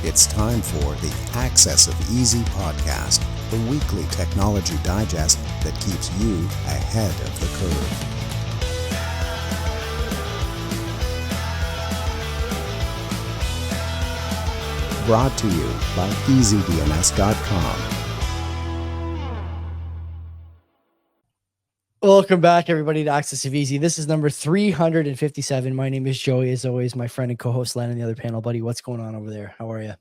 It's time for the Access of Easy podcast, the weekly technology digest that keeps you ahead of the curve. Brought to you by EasyDNS.com. Welcome back, everybody, to Access of Easy. This is number 357. My name is Joey, as always, my friend and co-host Len on the other panel. Buddy, what's going on over there? How are you?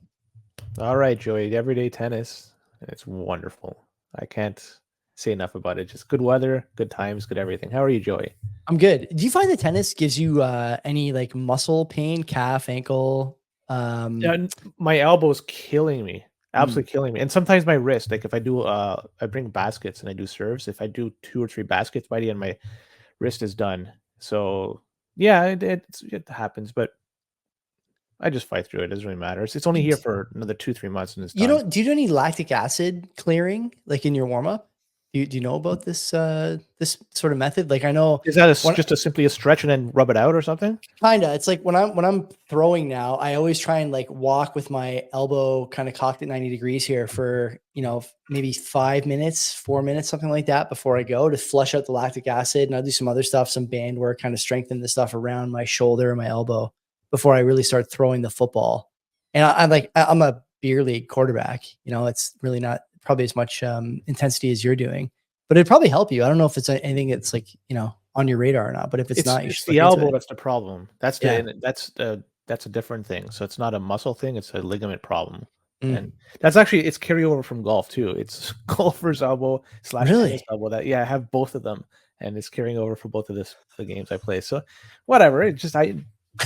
All right, Joey. Everyday tennis. It's wonderful. I can't say enough about it. Just good weather, good times, good everything. How are you, Joey? I'm good. Do you find that tennis gives you any like muscle pain, calf, ankle? Yeah, my elbow's killing me. Absolutely killing me. And sometimes my wrist, like if I do I bring baskets and I do serves, if I do 2 or 3 baskets by the end, my wrist is done. So yeah, it happens, but I just fight through it. It doesn't really matter. It's only here for another 2-3 months and it's done. Do you do any lactic acid clearing like in your warm-up? Do you know about this this sort of method? Like I know, is that just simply a stretch and then rub it out or something? Kinda. It's like when I'm throwing now, I always try and like walk with my elbow kind of cocked at 90 degrees here for, you know, maybe 5 minutes, 4 minutes, something like that before I go to flush out the lactic acid. And I'll do some other stuff, some band work, kind of strengthen the stuff around my shoulder and my elbow before I really start throwing the football. And I'm a beer league quarterback. You know, it's really not probably as much intensity as you're doing, but it'd probably help you. I don't know if it's anything that's like, you know, on your radar or not, but if it's not, it's the elbow that's the problem. That's a different thing. So it's not a muscle thing, it's a ligament problem. And that's actually, it's carryover from golf too. It's golfer's elbow / tennis elbow. That I have both of them, and it's carrying over for both of the games I play. So whatever.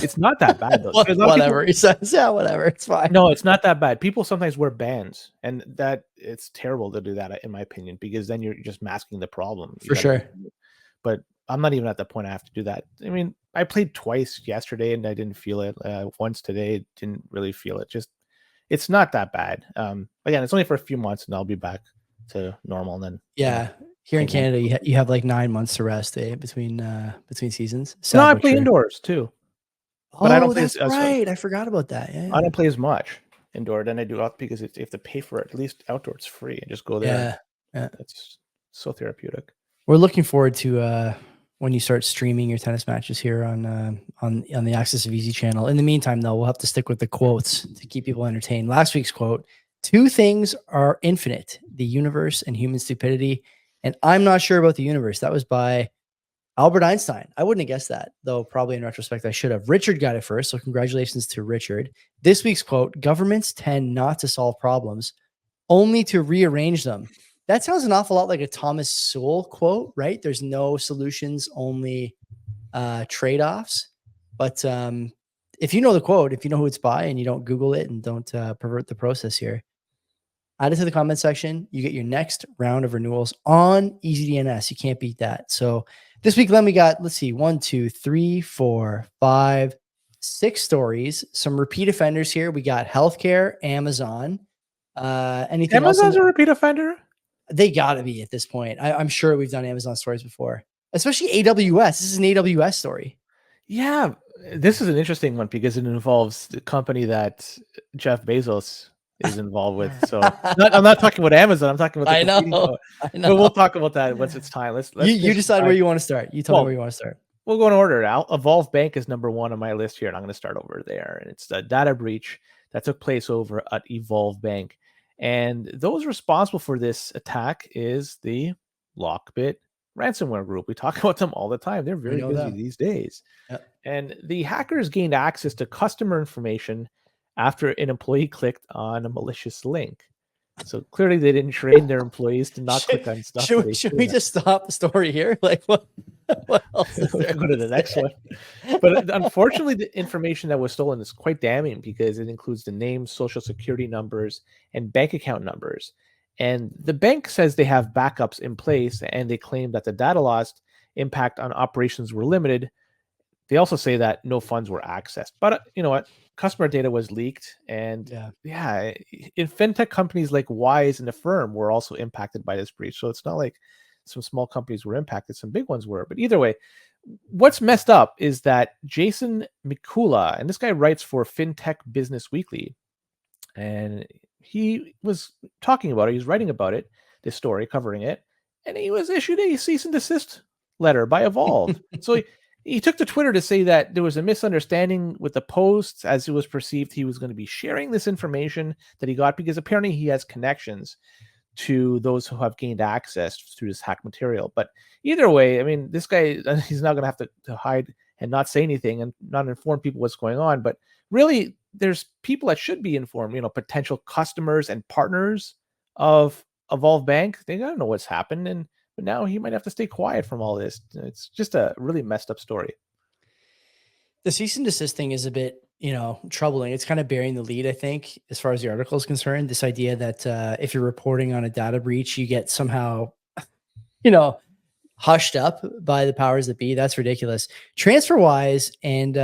It's not that bad though. Whatever he says, whatever, it's fine. No, it's not that bad. People sometimes wear bands, and that it's terrible to do that, in my opinion, because then you're just masking the problem. For sure. But I'm not even at the point I have to do that. I mean, I played twice yesterday and I didn't feel it. Once today, didn't really feel it. It's not that bad. Again, it's only for a few months and I'll be back to normal. And then here in Canada, you have like 9 months to rest between seasons. So no, I play indoors too. But I don't play right. I forgot about that. Yeah. I don't play as much indoor than I do out because you have to pay for it. At least outdoor, it's free and just go there. Yeah. It's so therapeutic. We're looking forward to when you start streaming your tennis matches here on the Access of Easy channel. In the meantime, though, we'll have to stick with the quotes to keep people entertained. Last week's quote: "Two things are infinite: the universe and human stupidity." And I'm not sure about the universe. That was by Albert Einstein. I wouldn't have guessed that, though probably in retrospect I should have. Richard got it first, so congratulations to Richard. This week's quote: "Governments tend not to solve problems, only to rearrange them." That sounds an awful lot like a Thomas Sowell quote, right? There's no solutions, only trade-offs. But if you know the quote, if you know who it's by and you don't Google it and don't pervert the process here, add it to the comment section. You get your next round of renewals on EasyDNS. You can't beat that. So this week, Len, we got, let's see, 1, 2, 3, 4, 5, 6 stories. Some repeat offenders here. We got healthcare, Amazon. Anything Amazon's a repeat offender? They got to be at this point. I'm sure we've done Amazon stories before, especially AWS. This is an AWS story. Yeah, this is an interesting one because it involves the company that Jeff Bezos is involved with. So I'm not talking about Amazon. I'm talking about I know. But we'll talk about that once it's time. Let's you decide where you want to start. You tell me where you want to start. We'll go in order. Evolve Bank is number 1 on my list here, and I'm going to start over there. And it's the data breach that took place over at Evolve Bank. And those responsible for this attack is the Lockbit ransomware group. We talk about them all the time. They're very busy these days. Yep. And the hackers gained access to customer information after an employee clicked on a malicious link. So clearly they didn't train their employees to not click on stuff. Should we just stop the story here? Like what else is there? Go to the next one. But unfortunately, the information that was stolen is quite damning because it includes the names, social security numbers, and bank account numbers. And the bank says they have backups in place, and they claim that the data loss impact on operations were limited. They also say that no funds were accessed. But you know what? Customer data was leaked. And in fintech companies like Wise and Affirm were also impacted by this breach. So it's not like some small companies were impacted. Some big ones were. But either way, what's messed up is that Jason Mikula, and this guy writes for FinTech Business Weekly, And he was talking about it. He was writing about it, this story, covering it, and he was issued a cease and desist letter by Evolve. So he took to Twitter to say that there was a misunderstanding with the posts, as it was perceived he was going to be sharing this information that he got, because apparently he has connections to those who have gained access through this hack material. But either way, I mean, this guy, he's not going to have to hide and not say anything and not inform people what's going on. But really, there's people that should be informed, potential customers and partners of Evolve Bank. They got to know what's happened. But now he might have to stay quiet from all this. It's just a really messed up story. The cease and desist thing is a bit, troubling. It's kind of bearing the lead, I think, as far as the article is concerned. This idea that if you're reporting on a data breach, you get somehow, hushed up by the powers that be. That's ridiculous. TransferWise and,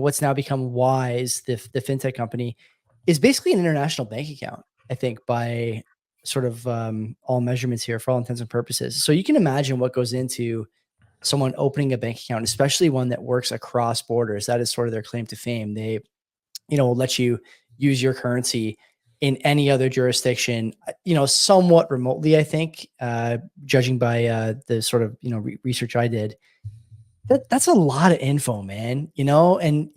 what's now become Wise, the fintech company, is basically an international bank account, I think, by sort of all measurements here for all intents and purposes. So you can imagine what goes into someone opening a bank account, especially one that works across borders. That is sort of their claim to fame. They, will let you use your currency in any other jurisdiction, somewhat remotely, I think, judging by the sort of, research I did. That's a lot of info, man, and,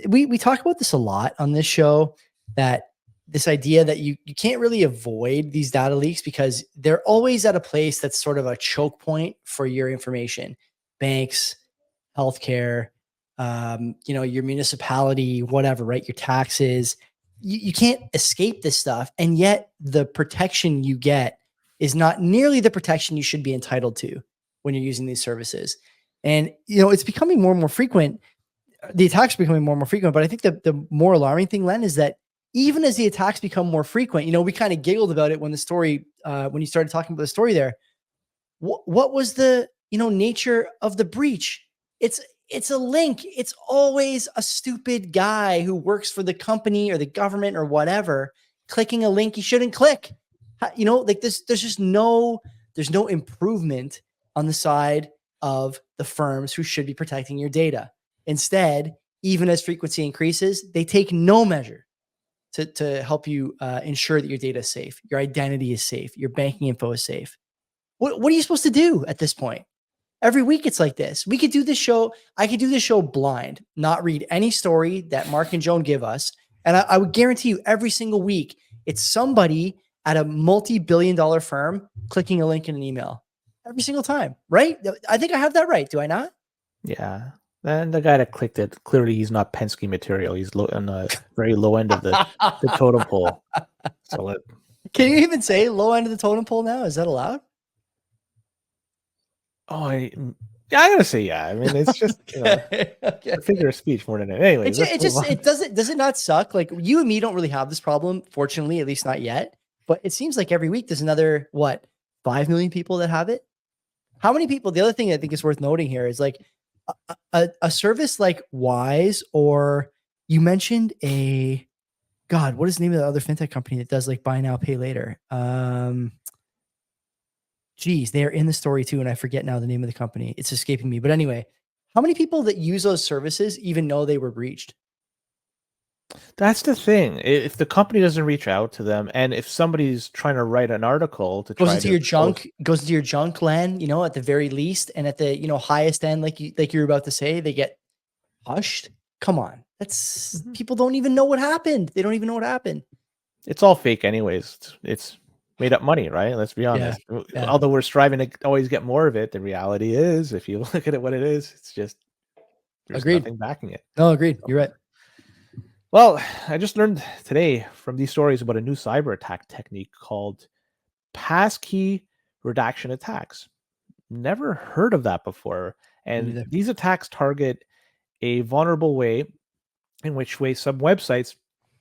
we talk about this a lot on this show, that this idea that you can't really avoid these data leaks because they're always at a place that's sort of a choke point for your information. Banks, healthcare, your municipality, whatever, right? Your taxes. You can't escape this stuff. And yet the protection you get is not nearly the protection you should be entitled to when you're using these services. And, it's becoming more and more frequent. The attacks are becoming more and more frequent. But I think the more alarming thing, Len, is that even as the attacks become more frequent, we kind of giggled about it when the story, when you started talking about the story there. What was the, nature of the breach? It's a link. It's always a stupid guy who works for the company or the government or whatever, clicking a link he shouldn't click. Like this, there's no improvement on the side of the firms who should be protecting your data. Instead, even as frequency increases, they take no measure to help you ensure that your data is safe, your identity is safe, your banking info is safe. What are you supposed to do at this point? Every week it's like this. We could do this show. I could do this show blind, not read any story that Mark and Joan give us. And I would guarantee you every single week, it's somebody at a multi-billion-dollar firm clicking a link in an email every single time, right? I think I have that right. Do I not? Yeah. And the guy that clicked it, clearly he's not Penskey material. He's on the very low end of the totem pole. So can you even say low end of the totem pole now? Is that allowed? Oh, I gotta say, yeah. I mean, it's just okay. a figure of speech more than anything. Anyways, does it not suck? Like you and me don't really have this problem, fortunately, at least not yet. But it seems like every week there's another 5 million people that have it. How many people? The other thing I think is worth noting here is like a service like Wise, or you mentioned what is the name of the other fintech company that does like buy now, pay later? They're in the story too, and I forget now the name of the company. It's escaping me. But anyway, how many people that use those services even know they were breached? That's the thing. If the company doesn't reach out to them, and if somebody's trying to write an article to goes into your junk, Len, at the very least, and at the highest end, like you're about to say, they get hushed. Come on, that's people don't even know what happened. They don't even know what happened. It's all fake, anyways. It's made up money, right? Let's be honest. Yeah. Although we're striving to always get more of it, the reality is, if you look at it, what it is, it's just there's nothing backing it. No, agreed. You're right. Well, I just learned today from these stories about a new cyber attack technique called Passkey redaction attacks. Never heard of that before. And these attacks target a vulnerable way in which some websites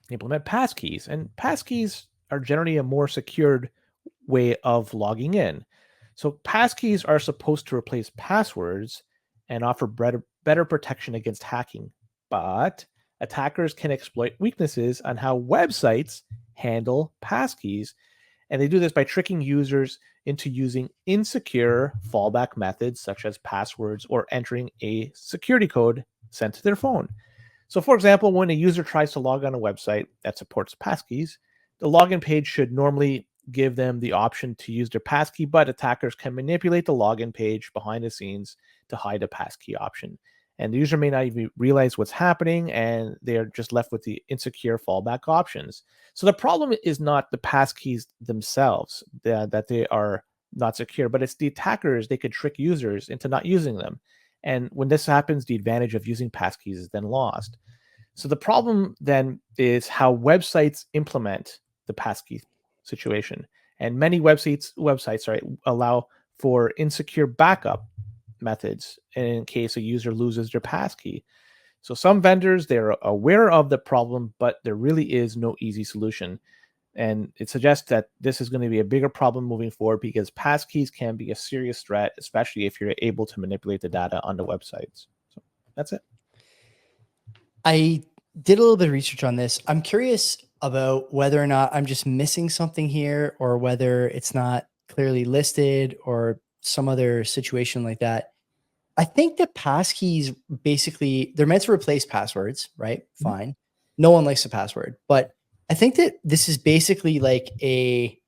implement passkeys. And passkeys are generally a more secured way of logging in. So passkeys are supposed to replace passwords and offer better protection against hacking. But attackers can exploit weaknesses on how websites handle passkeys. And they do this by tricking users into using insecure fallback methods such as passwords or entering a security code sent to their phone. So for example, when a user tries to log on a website that supports passkeys, the login page should normally give them the option to use their passkey, but attackers can manipulate the login page behind the scenes to hide a passkey option. And the user may not even realize what's happening, and they're just left with the insecure fallback options. So the problem is not the passkeys themselves, that they are not secure, but it's the attackers. They could trick users into not using them. And when this happens, the advantage of using passkeys is then lost. So the problem then is how websites implement the passkey situation. And many websites allow for insecure backup methods in case a user loses their passkey. So some vendors, they're aware of the problem, but there really is no easy solution. And it suggests that this is going to be a bigger problem moving forward because passkeys can be a serious threat, especially if you're able to manipulate the data on the websites. So that's it. I did a little bit of research on this. I'm curious about whether or not I'm just missing something here, or whether it's not clearly listed or some other situation like that. I think that passkeys, basically, they're meant to replace passwords, right? Fine. No one likes a password, but I think that this is basically like a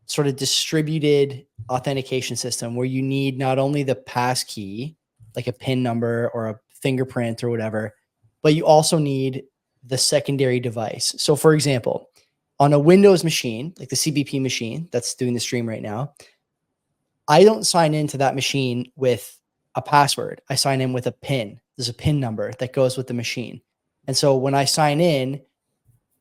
sort of distributed authentication system where you need not only the passkey, like a PIN number or a fingerprint or whatever, but you also need the secondary device. So for example, on a Windows machine, like the CBP machine that's doing the stream right now, I don't sign into that machine with a password. I sign in with a PIN. There's a PIN number that goes with the machine. And so when I sign in,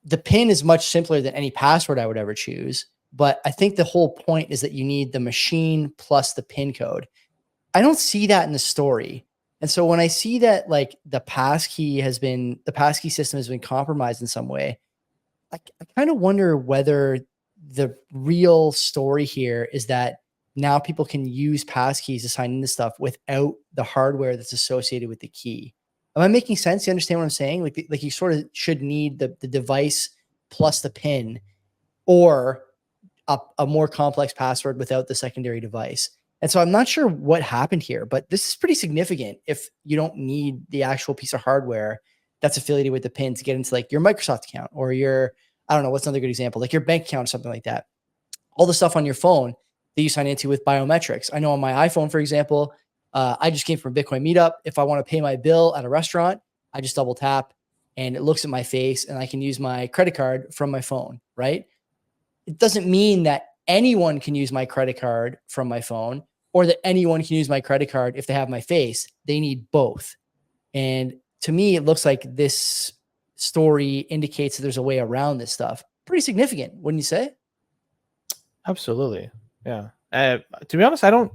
the PIN is much simpler than any password I would ever choose. But I think the whole point is that you need the machine plus the PIN code. I don't see that in the story. And so when I see that like the passkey system has been compromised in some way, I kind of wonder whether the real story here is that now people can use passkeys to sign into stuff without the hardware that's associated with the key. Am I making sense? You understand what I'm saying? Like you sort of should need the device plus the PIN, or a more complex password without the secondary device. And so I'm not sure what happened here, but this is pretty significant if you don't need the actual piece of hardware that's affiliated with the PIN to get into like your Microsoft account or your, I don't know, what's another good example, like your bank account or something like that. All the stuff on your phone that you sign into with biometrics. I know on my iPhone, for example, I just came from a Bitcoin meetup. If I want to pay my bill at a restaurant, I just double tap and it looks at my face and I can use my credit card from my phone, right? It doesn't mean that anyone can use my credit card from my phone, or that anyone can use my credit card if they have my face. They need both. And to me, it looks like this story indicates that there's a way around this stuff. Pretty significant, wouldn't you say? Absolutely. Yeah. To be honest, I don't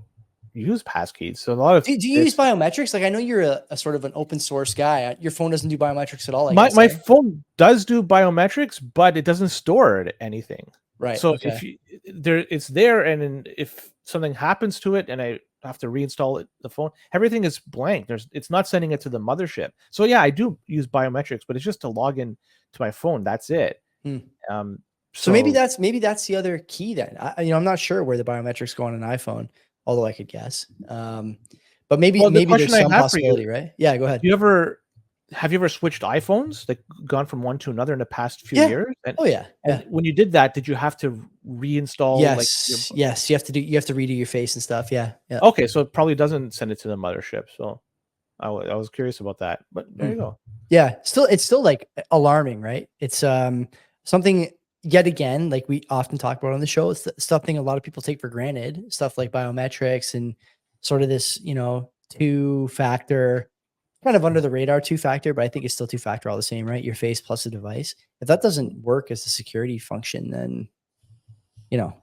use passkeys. So a lot of do you use biometrics? Like I know you're a sort of an open source guy. Your phone doesn't do biometrics at all. My phone does do biometrics, but it doesn't store anything. Right. So if it's there, and if something happens to it and I have to reinstall the phone, everything is blank. It's not sending it to the mothership. So yeah, I do use biometrics, but it's just to log in to my phone. That's it. So maybe that's the other key then. I'm not sure where the biometrics go on an iPhone, although I could guess. But maybe there's some possibility, right? Yeah, go ahead. Have you ever switched iPhones, like gone from one to another in the past few years? And, And when you did that, did you have to reinstall? Yes, yes. You have to redo your face and stuff. Yeah. Okay, so it probably doesn't send it to the mothership. So I was curious about that, but there you go. Yeah, it's still like alarming, right? It's something yet again, like we often talk about on the show. It's something a lot of people take for granted. Stuff like biometrics and sort of this, two-factor. Kind of under the radar two-factor, but I think it's still two-factor all the same, right? Your face plus a device. If that doesn't work as a security function, then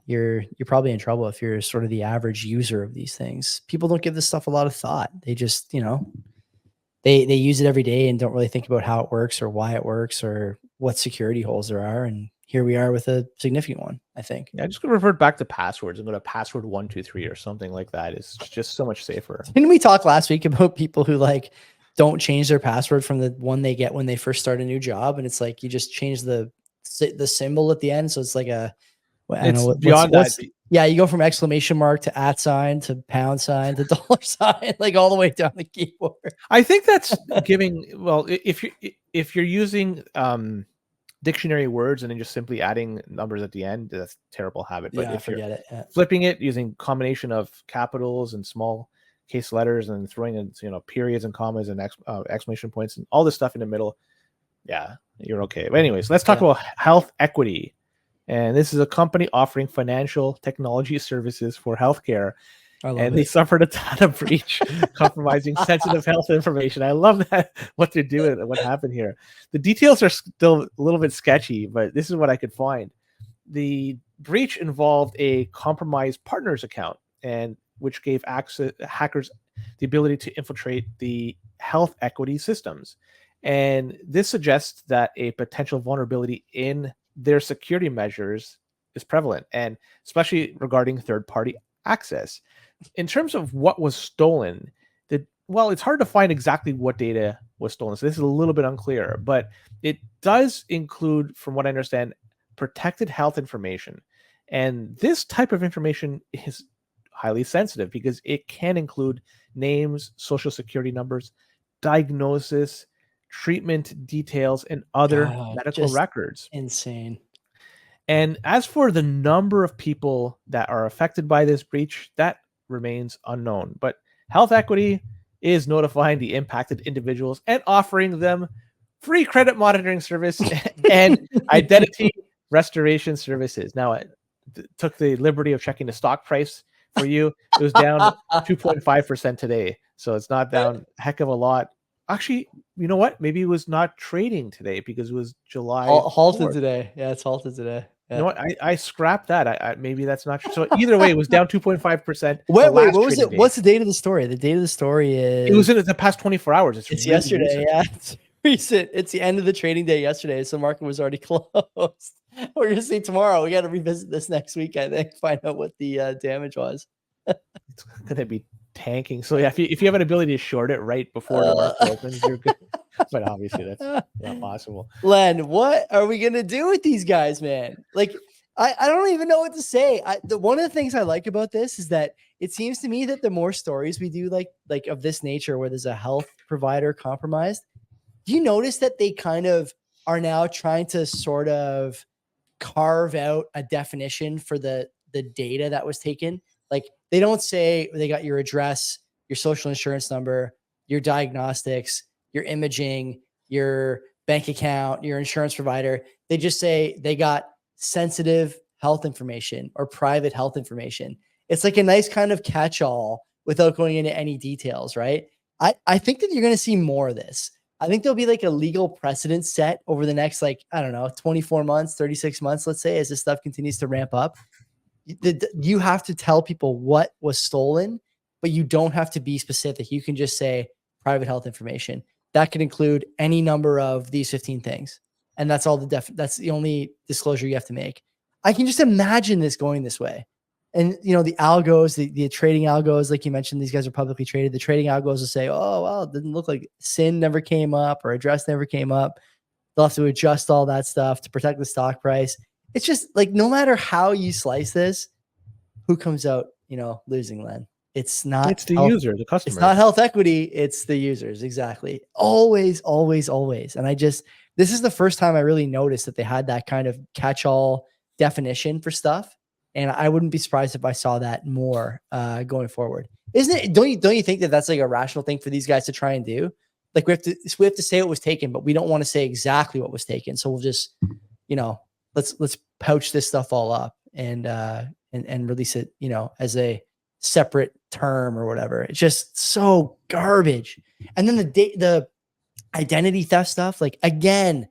you're probably in trouble if you're sort of the average user of these things. People don't give this stuff a lot of thought. They just, they use it every day and don't really think about how it works or why it works or what security holes there are. And here we are with a significant one, I think. Yeah, just gonna revert back to passwords and go to password 123 or something like that. It's just so much safer. Didn't we talk last week about people who don't change their password from the one they get when they first start a new job? And it's like, you just change the symbol at the end. So it's like beyond that. Yeah, you go from exclamation mark to @ sign to pound sign to dollar sign, like all the way down the keyboard. I think that's giving. Well, if you're using dictionary words and then just simply adding numbers at the end, that's a terrible habit. But Yeah, if you're forget it. Yeah. flipping it using combination of capitals and small case letters and throwing in periods and commas and exclamation points and all this stuff in the middle, yeah, you're okay. But anyways, let's talk about HealthEquity. And this is a company offering financial technology services for healthcare. And they suffered a data breach compromising sensitive health information. I love that, what they're doing and what happened here. The details are still a little bit sketchy, but this is what I could find. The breach involved a compromised partner's account, and which gave hackers the ability to infiltrate the HealthEquity systems. And this suggests that a potential vulnerability in their security measures is prevalent, and especially regarding third-party access. In terms of what was stolen, it's hard to find exactly what data was stolen. So this is a little bit unclear, but it does include, from what I understand, protected health information. And this type of information is highly sensitive because it can include names, social security numbers, diagnosis, treatment details, and other medical records. Insane. And as for the number of people that are affected by this breach, that remains unknown. But HealthEquity is notifying the impacted individuals and offering them free credit monitoring service and identity restoration services. Now, I took the liberty of checking the stock price for you. It was down 2.5% today. So it's not down a heck of a lot. Actually, you know what? Maybe it was not trading today because it was July. Halted today. Yeah, it's halted today. Yeah. You know what? I scrapped that. I maybe that's not true. So either way, it was down 2.5%. Wait, what was it? What's the date of the story? The date of the story is. It was in the past 24 hours. It's really yesterday. Recent. Yeah, it's recent. It's the end of the trading day yesterday, so the market was already closed. We're gonna see tomorrow. We got to revisit this next week. I think find out what the damage was. It's gonna be tanking. So yeah, if you have an ability to short it right before the market opens, you're good. But obviously that's not possible. Len, what are we gonna do with these guys, man? Like, I don't even know what to say. One of the things I like about this is that it seems to me that the more stories we do like of this nature where there's a health provider compromised, do you notice that they kind of are now trying to sort of carve out a definition for the data that was taken? Like, they don't say they got your address, your social insurance number, your diagnostics, your imaging, your bank account, your insurance provider. They just say they got sensitive health information or private health information. It's like a nice kind of catch-all without going into any details, right? I think that you're going to see more of this. I think there'll be like a legal precedent set over the next, 24 months, 36 months, let's say, as this stuff continues to ramp up. You have to tell people what was stolen, but you don't have to be specific. You can just say private health information. That could include any number of these 15 things. And that's all that's the only disclosure you have to make. I can just imagine this going this way. And, the algos, the trading algos, like you mentioned, these guys are publicly traded. The trading algos will say, oh, well, it didn't look like SIN never came up or address never came up. They'll have to adjust all that stuff to protect the stock price. It's just like, no matter how you slice this, who comes out, losing, Len? It's the user, the customer. It's not HealthEquity. It's the users. Exactly. Always, always, always. And this is the first time I really noticed that they had that kind of catch-all definition for stuff. And I wouldn't be surprised if I saw that more going forward. Isn't it? Don't you think that that's like a rational thing for these guys to try and do? Like, we have to say what was taken, but we don't want to say exactly what was taken. So we'll just, let's pouch this stuff all up and release it, as a separate term or whatever. It's just so garbage. And then the identity theft stuff, like, again,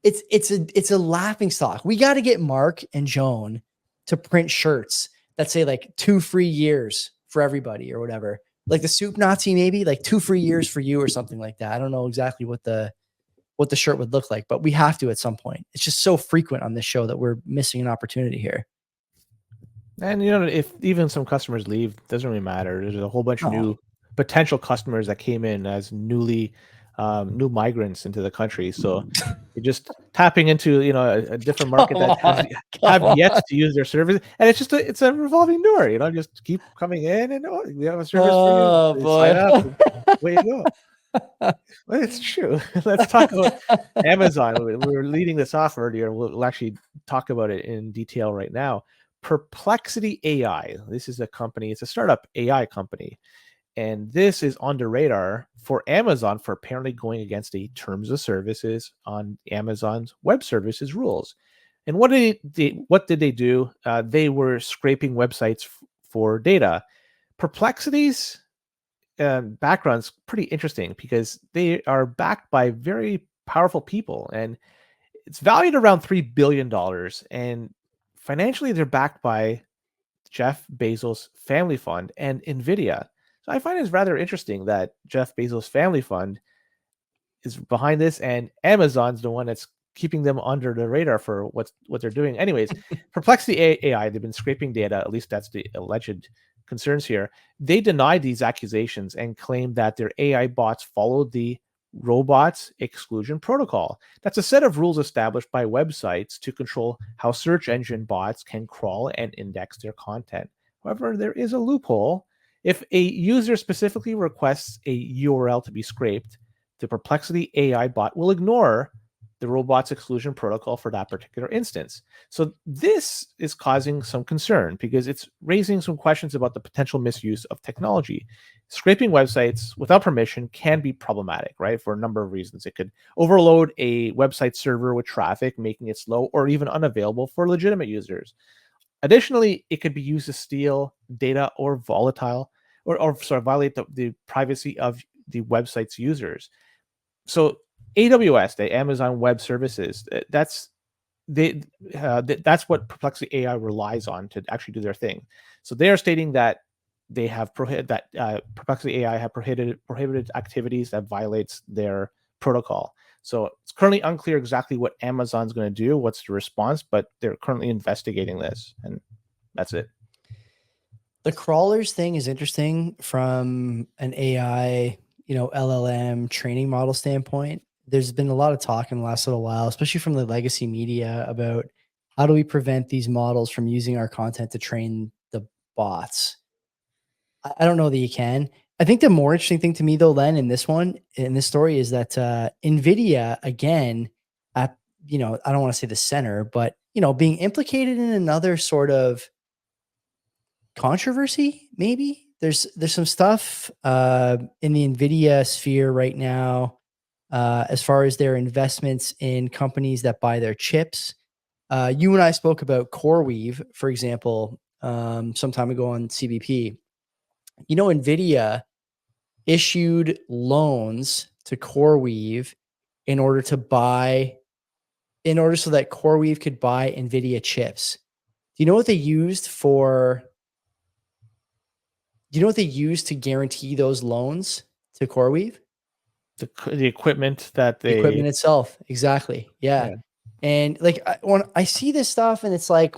it's a laughing stock. We got to get Mark and Joan to print shirts that say like 2 free years for everybody or whatever. Like the Soup Nazi, maybe like 2 free years for you or something like that. I don't know exactly what the shirt would look like, but we have to at some point. It's just so frequent on this show that we're missing an opportunity here. And if even some customers leave, it doesn't really matter. There's a whole bunch of new potential customers that came in as newly new migrants into the country. So you're just tapping into a different market that have yet to use their service, and it's just it's a revolving door. Just keep coming in, and we have a service for you. Oh You boy. sign up, and away you go. Well, it's true. Let's talk about Amazon. We were leading this off earlier. We'll actually talk about it in detail right now. Perplexity AI. This is a company. It's a startup AI company. And this is on the radar for Amazon for apparently going against the terms of services on Amazon's web services rules. And what did they do? They were scraping websites for data. Perplexity's background's pretty interesting because they are backed by very powerful people, and it's valued around $3 billion. And financially, they're backed by Jeff Bezos' family fund and Nvidia. So I find it's rather interesting that Jeff Bezos' family fund is behind this, and Amazon's the one that's keeping them under the radar for what they're doing. Anyways, Perplexity AI, they've been scraping data, at least that's the alleged concerns here. They denied these accusations and claimed that their AI bots followed the robots exclusion protocol. That's a set of rules established by websites to control how search engine bots can crawl and index their content. However, there is a loophole. If a user specifically requests a URL to be scraped, the Perplexity AI bot will ignore the robots exclusion protocol for that particular instance. So this is causing some concern because it's raising some questions about the potential misuse of technology. Scraping websites without permission can be problematic, right? For a number of reasons. It could overload a website server with traffic, making it slow or even unavailable for legitimate users. Additionally, it could be used to steal data or violate the privacy of the website's users. So AWS, the Amazon Web Services, that's what Perplexity AI relies on to actually do their thing. So they are stating that they have Perplexity AI have prohibited activities that violates their protocol. So it's currently unclear exactly what Amazon's going to do, what's the response, but they're currently investigating this, and that's it. The crawlers thing is interesting from an AI, LLM training model standpoint. There's been a lot of talk in the last little while, especially from the legacy media, about how do we prevent these models from using our content to train the bots. I don't know that you can. I think the more interesting thing to me, though, Len, in this story, is that Nvidia, again, I don't want to say the center, but being implicated in another sort of controversy. Maybe there's some stuff in the Nvidia sphere right now as far as their investments in companies that buy their chips. You and I spoke about CoreWeave, for example, some time ago on CBP. Nvidia issued loans to CoreWeave in order so that CoreWeave could buy Nvidia chips. Do you know what they used for? Do you know what they used to guarantee those loans to CoreWeave? The equipment that The equipment itself. Exactly. Yeah. And like when I see this stuff and it's like,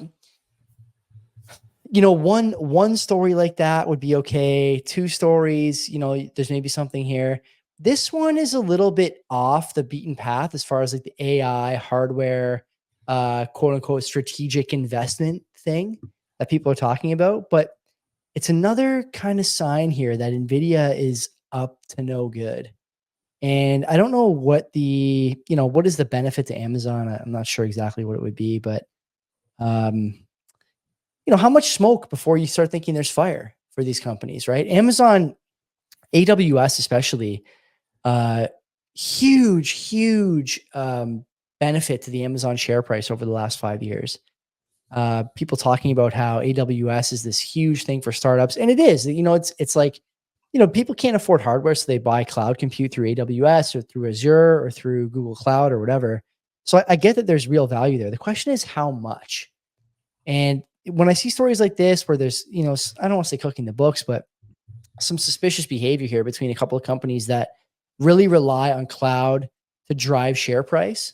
one story like that would be okay. 2 stories, there's maybe something here. This one is a little bit off the beaten path as far as like the AI hardware, quote unquote, strategic investment thing that people are talking about. But it's another kind of sign here that Nvidia is up to no good. And I don't know what what is the benefit to Amazon? I'm not sure exactly what it would be, but how much smoke before you start thinking there's fire for these companies, right? Amazon, AWS especially, huge benefit to the Amazon share price over the last 5 years. People talking about how AWS is this huge thing for startups, and it is. It's like, people can't afford hardware, so they buy cloud compute through AWS or through Azure or through Google Cloud or whatever. So I get that there's real value there. The question is how much. And when I see stories like this, where there's, I don't want to say cooking the books, but some suspicious behavior here between a couple of companies that really rely on cloud to drive share price,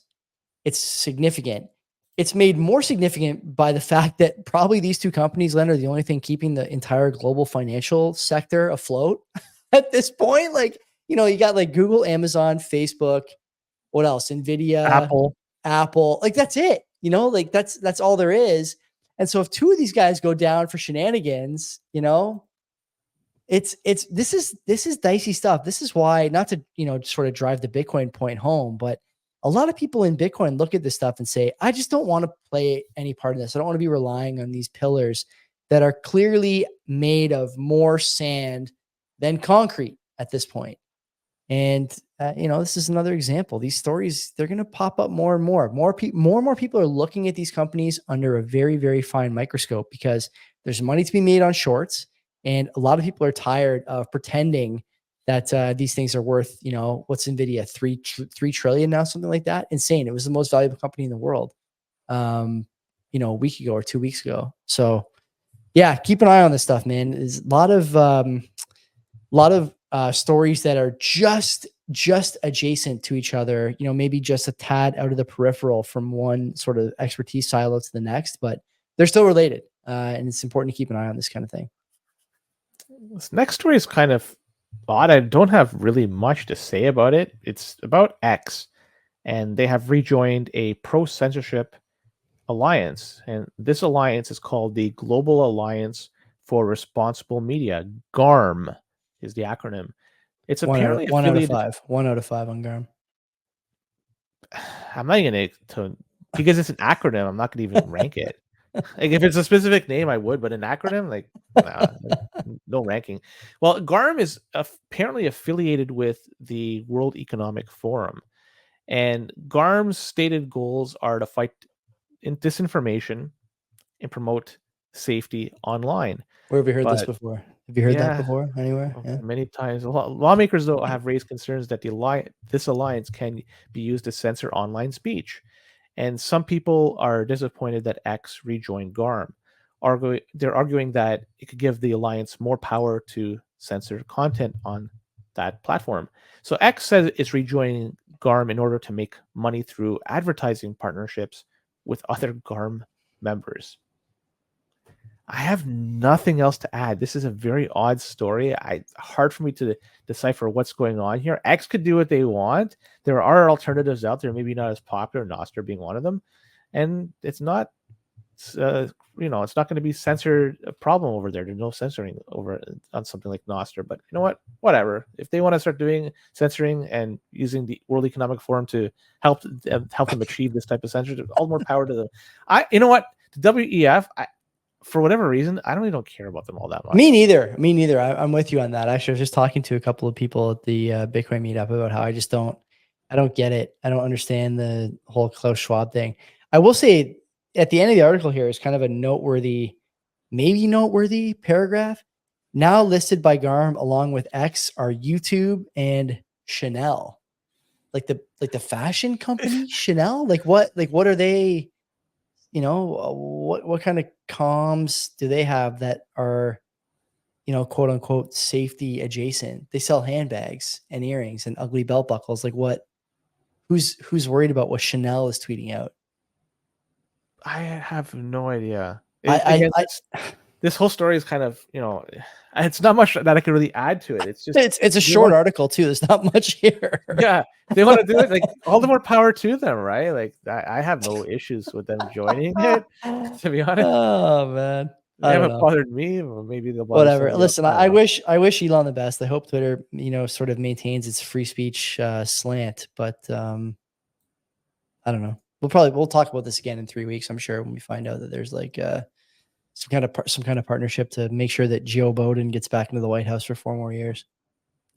it's significant. It's made more significant by the fact that probably these 2 companies, Len, are the only thing keeping the entire global financial sector afloat at this point. Like, you know, you got like Google, Amazon, Facebook, what else? Nvidia, Apple, like that's it, you know, like that's all there is. And so if two of these guys go down for shenanigans, you know, this is dicey stuff. This is why, not to, you know, sort of drive the Bitcoin point home, but a lot of people in Bitcoin look at this stuff and say, I just don't want to play any part of this. I don't want to be relying on these pillars that are clearly made of more sand than concrete at this point. And you know, this is another example. These stories, they're going to pop up more and more. More and more people are looking at these companies under a very, very fine microscope because there's money to be made on shorts, and a lot of people are tired of pretending that these things are worth, you know, what's Nvidia, 3 trillion now, something like that. Insane. It was the most valuable company in the world, you know, a week ago or 2 weeks ago. So yeah, keep an eye on this stuff, man. There's a lot of stories that are just adjacent to each other, you know, maybe just a tad out of the peripheral from one sort of expertise silo to the next, but they're still related. And it's important to keep an eye on this kind of thing. This next story is kind of odd. I don't have really much to say about it. It's about X, and they have rejoined a pro-censorship alliance. And this alliance is called the Global Alliance for Responsible Media. GARM is the acronym. It's apparently one out of affiliated. 5. 1 out of 5 on GARM. I'm not going to, because it's an acronym, I'm not going to even rank it. Like if it's a specific name, I would, but an acronym, like nah, no ranking. Well, GARM is apparently affiliated with the World Economic Forum, and GARM's stated goals are to fight disinformation and promote safety online. Where have you heard this before? Have you heard that before anywhere? Yeah. Many times. Lawmakers, though, have raised concerns that this alliance can be used to censor online speech. And some people are disappointed that X rejoined GARM. They're arguing that it could give the alliance more power to censor content on that platform. So X says it's rejoining GARM in order to make money through advertising partnerships with other GARM members. I have nothing else to add. This is a very odd story. Hard for me to decipher what's going on here. X could do what they want. There are alternatives out there, maybe not as popular, Nostr being one of them. And it's not, it's not going to be censored a problem over there. There's no censoring over on something like Nostr. But you know what? Whatever. If they want to start doing censoring and using the World Economic Forum to help them achieve this type of censorship, all more power to them. You know what? The WEF, for whatever reason, I don't care about them all that much. Me neither. I'm with you on that. Actually, I was just talking to a couple of people at the Bitcoin meetup about how I don't get it. I don't understand the whole Klaus Schwab thing. I will say at the end of the article here is kind of a maybe noteworthy paragraph. Now listed by GARM along with X are YouTube and Chanel. Like the fashion company Chanel? Like what are they? You know, what kind of comms do they have that are, you know, quote unquote safety adjacent? They sell handbags and earrings and ugly belt buckles. Like who's worried about what Chanel is tweeting out? I have no idea. This whole story is kind of, it's not much that I can really add to it. It's just it's a short article too. There's not much here. Yeah, they want to do it. Like all the more power to them, right? Like I have no issues with them joining it. To be honest, oh man, they haven't bothered me. Or maybe they'll bother whatever. Listen, I wish Elon the best. I hope Twitter, sort of maintains its free speech slant. But I don't know. We'll talk about this again in 3 weeks. I'm sure when we find out that there's like some kind of partnership to make sure that Joe Biden gets back into the White House for 4 more years.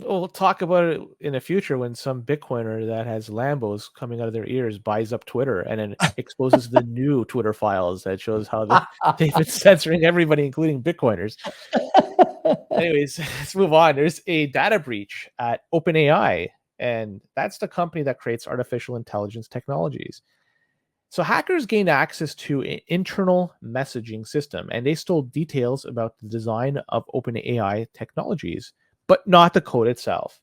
We'll talk about it in the future when some Bitcoiner that has Lambos coming out of their ears buys up Twitter and then exposes the new Twitter files that shows how they've been censoring everybody, including Bitcoiners. Anyways, let's move on. There's a data breach at OpenAI, and that's the company that creates artificial intelligence technologies. So hackers gained access to an internal messaging system, and they stole details about the design of OpenAI technologies, but not the code itself.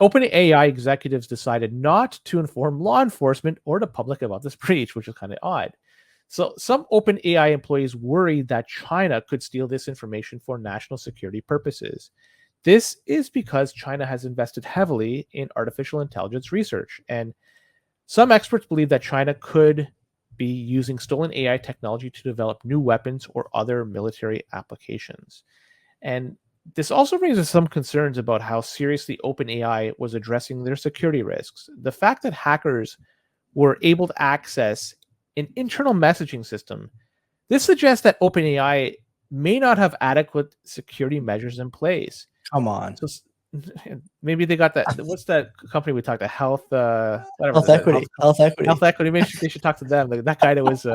OpenAI executives decided not to inform law enforcement or the public about this breach, which is kind of odd. So some OpenAI employees worried that China could steal this information for national security purposes. This is because China has invested heavily in artificial intelligence research, and some experts believe that China could be using stolen AI technology to develop new weapons or other military applications. And this also raises some concerns about how seriously OpenAI was addressing their security risks. The fact that hackers were able to access an internal messaging system, this suggests that OpenAI may not have adequate security measures in place. Come on. So maybe they got that. What's that company we talked to? Whatever. Health Equity. Health Equity. Maybe they should talk to them. Like that guy that was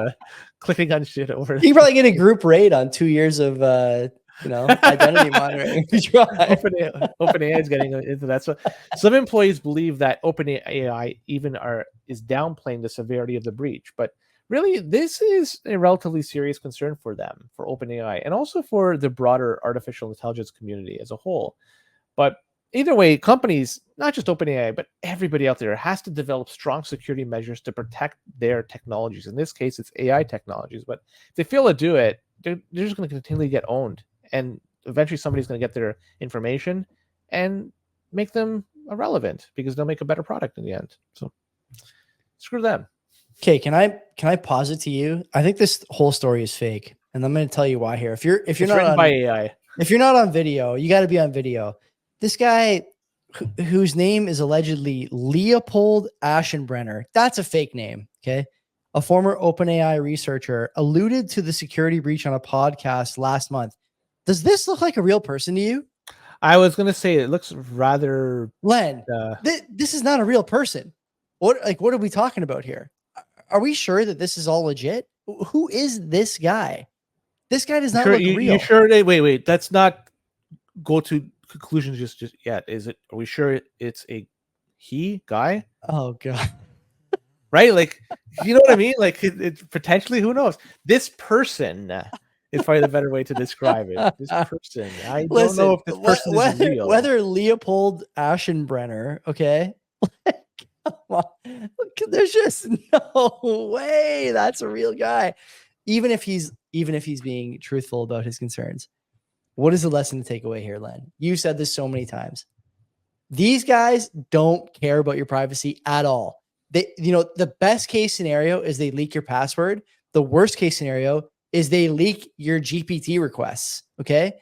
clicking on shit over. You probably get a group rate on 2 years of identity monitoring. OpenAI is getting into that. So some employees believe that OpenAI is downplaying the severity of the breach, but really this is a relatively serious concern for them, for OpenAI, and also for the broader artificial intelligence community as a whole. But either way, companies, not just OpenAI, but everybody out there has to develop strong security measures to protect their technologies. In this case, it's AI technologies. But if they fail to do it, they're just going to continually get owned. And eventually somebody's going to get their information and make them irrelevant because they'll make a better product in the end. So screw them. Okay, can I pause it to you? I think this whole story is fake. And I'm going to tell you why here. If you're not written by AI. If you're not on video, you got to be on video. This guy whose name is allegedly Leopold Aschenbrenner, that's a fake name, okay? A former OpenAI researcher alluded to the security breach on a podcast last month. Does this look like a real person to you? I was going to say it looks rather... Len, this is not a real person. What are we talking about here? Are we sure that this is all legit? Who is this guy? This guy does not look real. You sure? Wait. That's not go to conclusions just yet. Is it? Are we sure it's a he guy? Oh god. Right? Like, you know what I mean? Like, it potentially, who knows? This person is probably the better way to describe it. This person. I don't know if this person is real. Whether Leopold Aschenbrenner, okay? Come on. There's just no way that's a real guy. Even if he's being truthful about his concerns. What is the lesson to take away here, Len? You said this so many times. These guys don't care about your privacy at all. The best case scenario is they leak your password. The worst case scenario is they leak your GPT requests. Okay.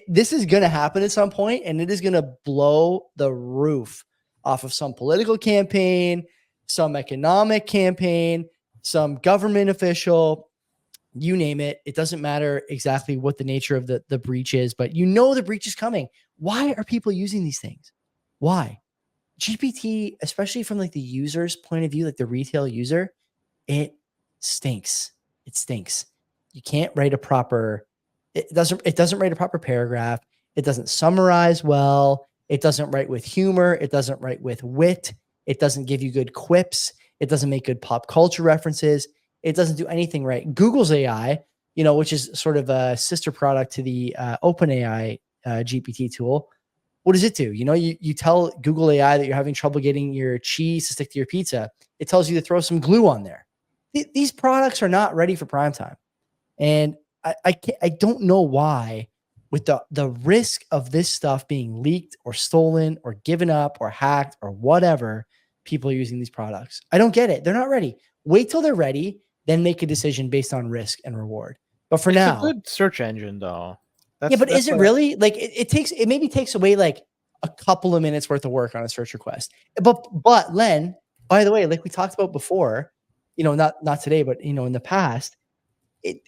This is going to happen at some point, and it is going to blow the roof off of some political campaign, some economic campaign, some government official, you name it. It doesn't matter exactly what the nature of the breach is, but the breach is coming. Why are people using these things? Why? GPT, especially from like the user's point of view, like the retail user, it stinks. It stinks. You can't write it doesn't write a proper paragraph. It doesn't summarize well. It doesn't write with humor. It doesn't write with wit. It doesn't give you good quips. It doesn't make good pop culture references. It doesn't do anything right. Google's AI, which is sort of a sister product to the OpenAI GPT tool. What does it do? You tell Google AI that you're having trouble getting your cheese to stick to your pizza. It tells you to throw some glue on there. These products are not ready for prime time. And I don't know why, with the risk of this stuff being leaked or stolen or given up or hacked or whatever, people are using these products. I don't get it. They're not ready. Wait till they're ready, then make a decision based on risk and reward. But for now, it's a good search engine though. But is it really? Like it maybe takes away like a couple of minutes worth of work on a search request. But Len, by the way, like we talked about before, not today, but in the past,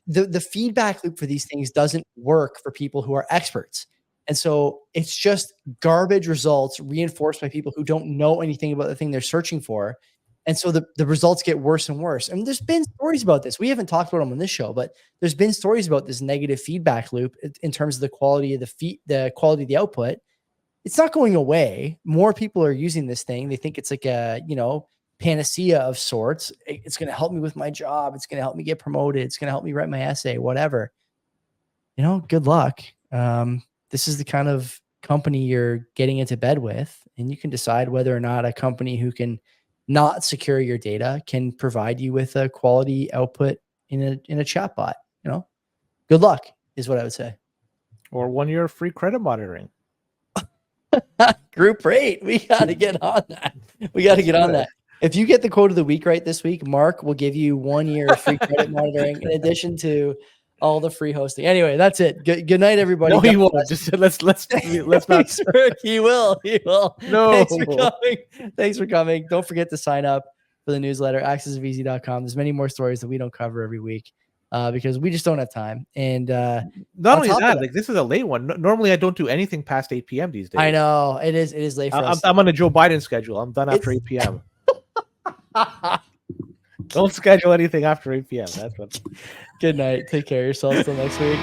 the feedback loop for these things doesn't work for people who are experts. And so it's just garbage results reinforced by people who don't know anything about the thing they're searching for. And so the results get worse and worse. And there's been stories about this. We haven't talked about them on this show, but there's been stories about this negative feedback loop in terms of the quality of the quality of the output. It's not going away. More people are using this thing. They think it's like a, panacea of sorts. It's going to help me with my job. It's going to help me get promoted. It's going to help me write my essay, whatever. Good luck. This is the kind of company you're getting into bed with, and you can decide whether or not a company who can not secure your data can provide you with a quality output in a chatbot. Good luck is what I would say. Or 1 year free credit monitoring. Group rate. We got to get on that. We got to get on that. If you get the quote of the week right this week, Mark will give you 1 year of free credit monitoring in addition to all the free hosting. Anyway, that's it. Good night, everybody. No, God he won't. bless. Just let's not. Thanks, Rick. He will. No. Thanks for coming. Thanks for coming. Don't forget to sign up for the newsletter, accessofeasy.com. There's many more stories that we don't cover every week because we just don't have time. And not only that, like this is a late one. Normally, I don't do anything past 8 p.m. these days. I know it is late for us. I'm on a Joe Biden schedule. I'm done after 8 p.m. Don't schedule anything after 8 p.m. That's what. Good night. Take care of yourself till next week.